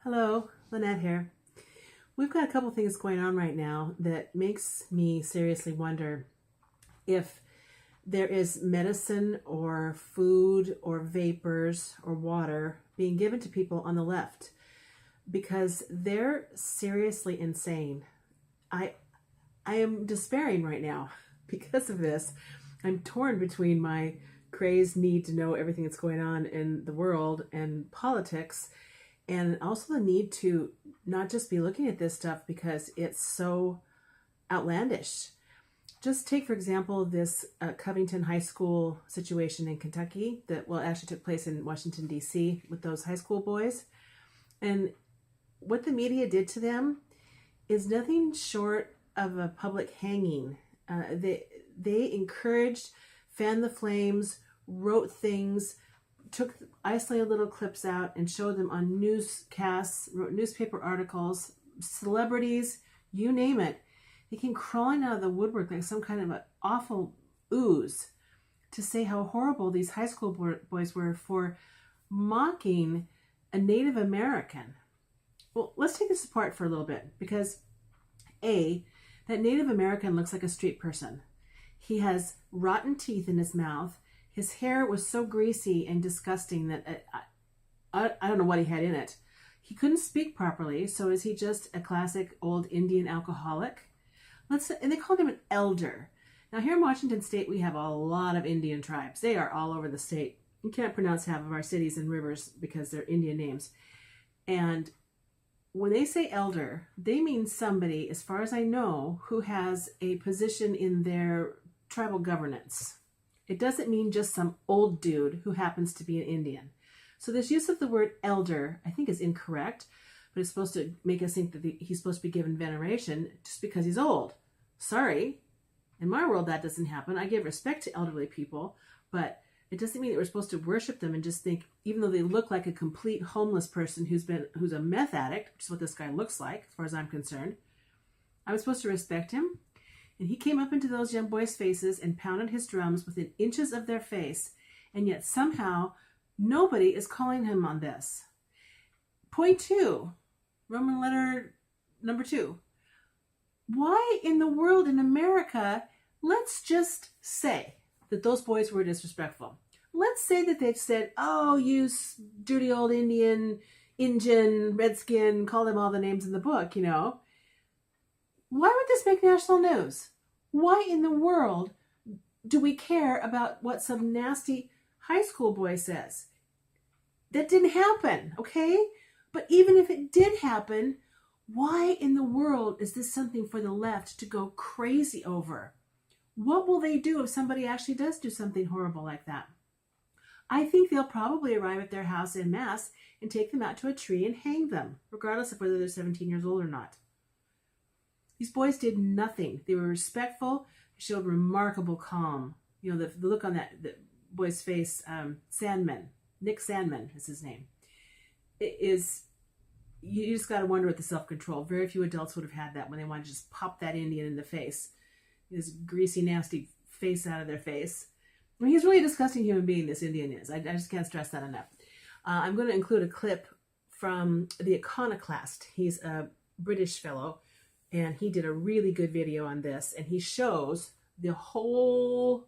Hello, Lynette here. We've got a couple things going on right now that makes me seriously wonder if there is medicine or food or vapors or water being given to people on the left because they're seriously insane. I I am despairing right now because of this. I'm torn between my crazed need to know everything that's going on in the world and politics, and also the need to not just be looking at this stuff because it's so outlandish. Just take, for example, this Covington High School situation in Kentucky that, well, actually took place in Washington, D.C. with those high school boys. And what the media did to them is nothing short of a public hanging. They encouraged, fanned the flames, wrote things, took isolated little clips out and showed them on newscasts, wrote newspaper articles, celebrities, you name it. They came crawling out of the woodwork like some kind of an awful ooze to say how horrible these high school boys were for mocking a Native American. Well, let's take this apart for a little bit because A, that Native American looks like a street person. He has rotten teeth in his mouth. His hair was so greasy and disgusting that I don't know what he had in it. He couldn't speak properly, so is he just a classic old Indian alcoholic? And they called him an elder. Now here in Washington State, we have a lot of Indian tribes. They are all over the state. You can't pronounce half of our cities and rivers because they're Indian names. And when they say elder, they mean somebody, as far as I know, who has a position in their tribal governance. It doesn't mean just some old dude who happens to be an Indian. So this use of the word elder, I think, is incorrect, but it's supposed to make us think that he's supposed to be given veneration just because he's old. Sorry. In my world, that doesn't happen. I give respect to elderly people, but it doesn't mean that we're supposed to worship them and just think, even though they look like a complete homeless person who's a meth addict, which is what this guy looks like, as far as I'm concerned, I'm supposed to respect him. And he came up into those young boys' faces and pounded his drums within inches of their face, and yet somehow nobody is calling him on this. Point 2, Roman letter number 2. Why in the world in America, let's just say that those boys were disrespectful. Let's say that they've said, oh, you dirty old Indian, Redskin, call them all the names in the book, you know. Why would this make national news? Why in the world do we care about what some nasty high school boy says? That didn't happen, okay? But even if it did happen, why in the world is this something for the left to go crazy over? What will they do if somebody actually does do something horrible like that? I think they'll probably arrive at their house en masse and take them out to a tree and hang them, regardless of whether they're 17 years old or not. These boys did nothing. They were respectful. They showed remarkable calm. You know, the look on the boy's face, Nick Sandman is his name. You just got to wonder at the self-control. Very few adults would have had that when they wanted to just pop that Indian in the face. This greasy, nasty face out of their face. I mean, he's really a disgusting human being, this Indian is. I just can't stress that enough. I'm going to include a clip from The Iconoclast. He's a British fellow, and he did a really good video on this, and he shows the whole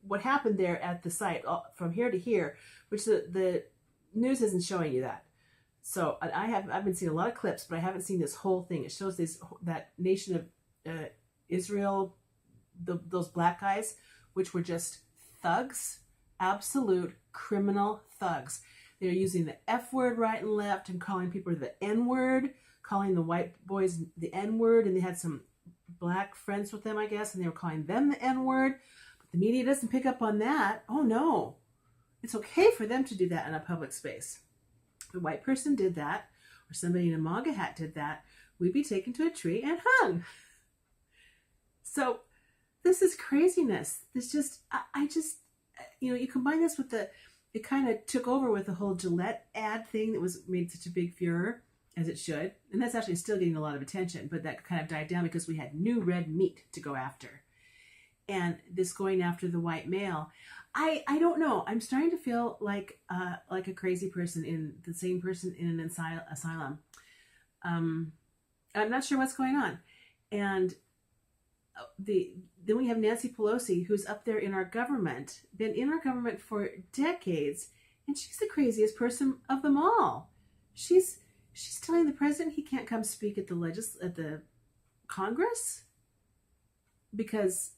what happened there at the site from here to here, which the news isn't showing you that. So I've been seeing a lot of clips, but I haven't seen this whole thing. It shows that nation of Israel, those black guys, which were just thugs, absolute criminal thugs. They're using the F word right and left and calling people the N word, calling the white boys the N word, and they had some black friends with them, I guess, and they were calling them the N word. But the media doesn't pick up on that. Oh no, it's okay for them to do that in a public space. If a white person did that, or somebody in a MAGA hat did that, we'd be taken to a tree and hung. So this is craziness. This just, I just, you combine this with it kind of took over with the whole Gillette ad thing that was made such a big furor, as it should. And that's actually still getting a lot of attention, but that kind of died down because we had new red meat to go after. And this going after the white male. I don't know. I'm starting to feel like a crazy person the same person in an asylum. Um, I'm not sure what's going on. And then we have Nancy Pelosi, who's up there in our government, been in our government for decades, and she's the craziest person of them all. She's telling the president he can't come speak at the Congress because,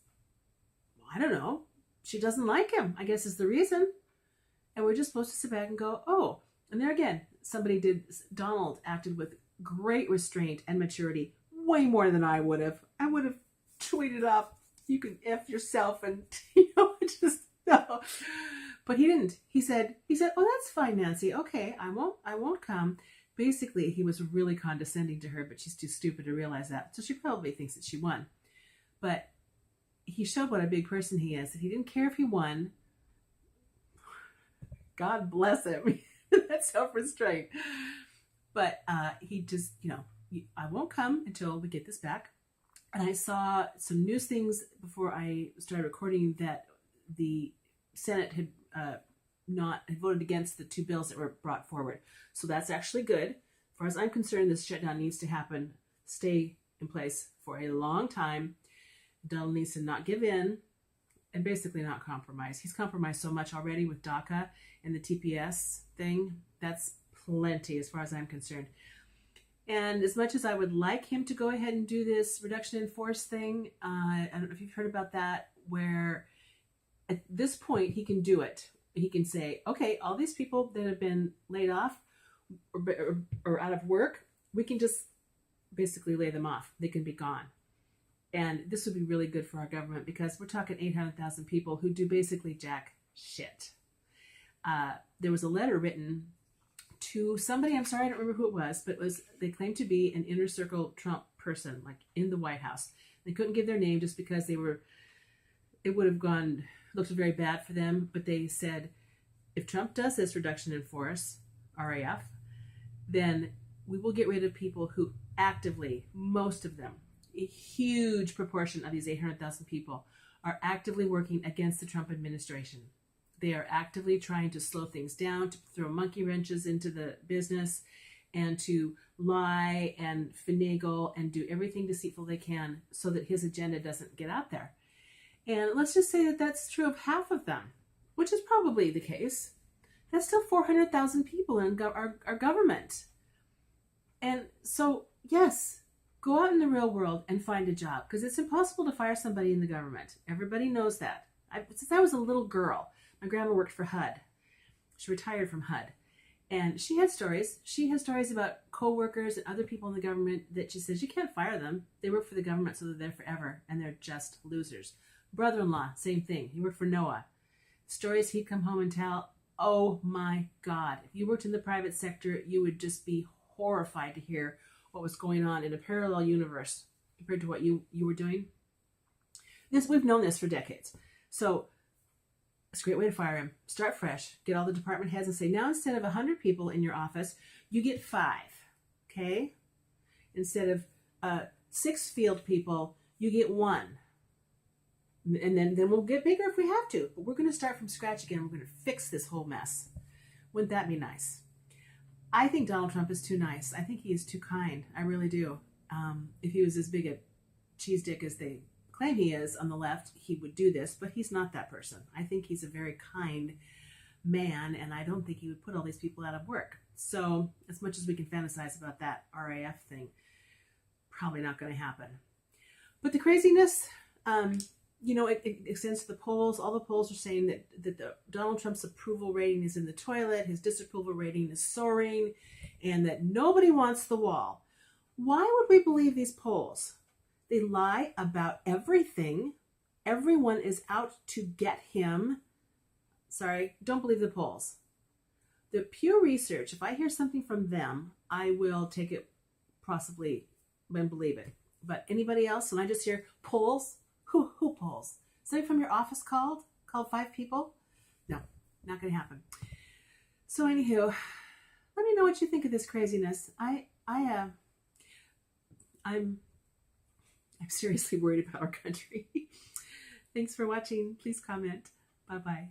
I don't know, she doesn't like him, I guess is the reason. And we're just supposed to sit back and go, oh. And there again, Donald acted with great restraint and maturity, way more than I would have. I would have tweeted up, you can F yourself, and, just, no. But he didn't. He said, oh, that's fine, Nancy. Okay, I won't come. Basically, he was really condescending to her, but she's too stupid to realize that. So she probably thinks that she won. But he showed what a big person he is, that he didn't care if he won. God bless him. That's self-restraint. But he just, I won't come until we get this back. And I saw some news things before I started recording that the Senate had voted against the two bills that were brought forward. So that's actually good. As far as I'm concerned, this shutdown needs to stay in place for a long time. Donald needs to not give in and basically not compromise. He's compromised so much already with DACA and the TPS thing. That's plenty as far as I'm concerned. And as much as I would like him to go ahead and do this reduction in force thing, I don't know if you've heard about that, where at this point he can do it. He can say, okay, all these people that have been laid off or out of work, we can just basically lay them off. They can be gone. And this would be really good for our government because we're talking 800,000 people who do basically jack shit. There was a letter written to somebody, I'm sorry, I don't remember who it was, but they claimed to be an inner circle Trump person, like in the White House. They couldn't give their name just because it would have looked very bad for them. But they said, if Trump does this reduction in force, RAF, then we will get rid of people who actively, most of them, a huge proportion of these 800,000 people are actively working against the Trump administration. They are actively trying to slow things down, to throw monkey wrenches into the business, and to lie and finagle and do everything deceitful they can so that his agenda doesn't get out there. And let's just say that that's true of half of them, which is probably the case. That's still 400,000 people in our government. And so, yes, go out in the real world and find a job, because it's impossible to fire somebody in the government. Everybody knows that. Since I was a little girl, my grandma worked for HUD. She retired from HUD. And she had stories. She has stories about co-workers and other people in the government that she says, you can't fire them. They work for the government, so they're there forever, and they're just losers. Brother-in-law, same thing. He worked for NOAA. Stories he'd come home and tell, oh my God. If you worked in the private sector, you would just be horrified to hear what was going on in a parallel universe compared to what you were doing. We've known this for decades. So it's a great way to fire him. Start fresh. Get all the department heads and say, now instead of 100 people in your office, you get 5. Okay? Instead of 6 field people, you get 1. And then we'll get bigger if we have to. But we're going to start from scratch again. We're going to fix this whole mess. Wouldn't that be nice? I think Donald Trump is too nice. I think he is too kind. I really do. If he was as big a cheese dick as they claim he is on the left, he would do this, but he's not that person. I think he's a very kind man, and I don't think he would put all these people out of work. So as much as we can fantasize about that RAF thing, probably not going to happen. But the craziness, it extends to the polls. All the polls are saying that Donald Trump's approval rating is in the toilet, his disapproval rating is soaring, and that nobody wants the wall. Why would we believe these polls? They lie about everything. Everyone is out to get him. Sorry, don't believe the polls. The Pew Research, if I hear something from them, I will take it possibly and believe it. But anybody else, when I just hear polls, who polls? Somebody from your office called 5 people? No, not going to happen. So anywho, let me know what you think of this craziness. I'm seriously worried about our country. Thanks for watching. Please comment. Bye-bye.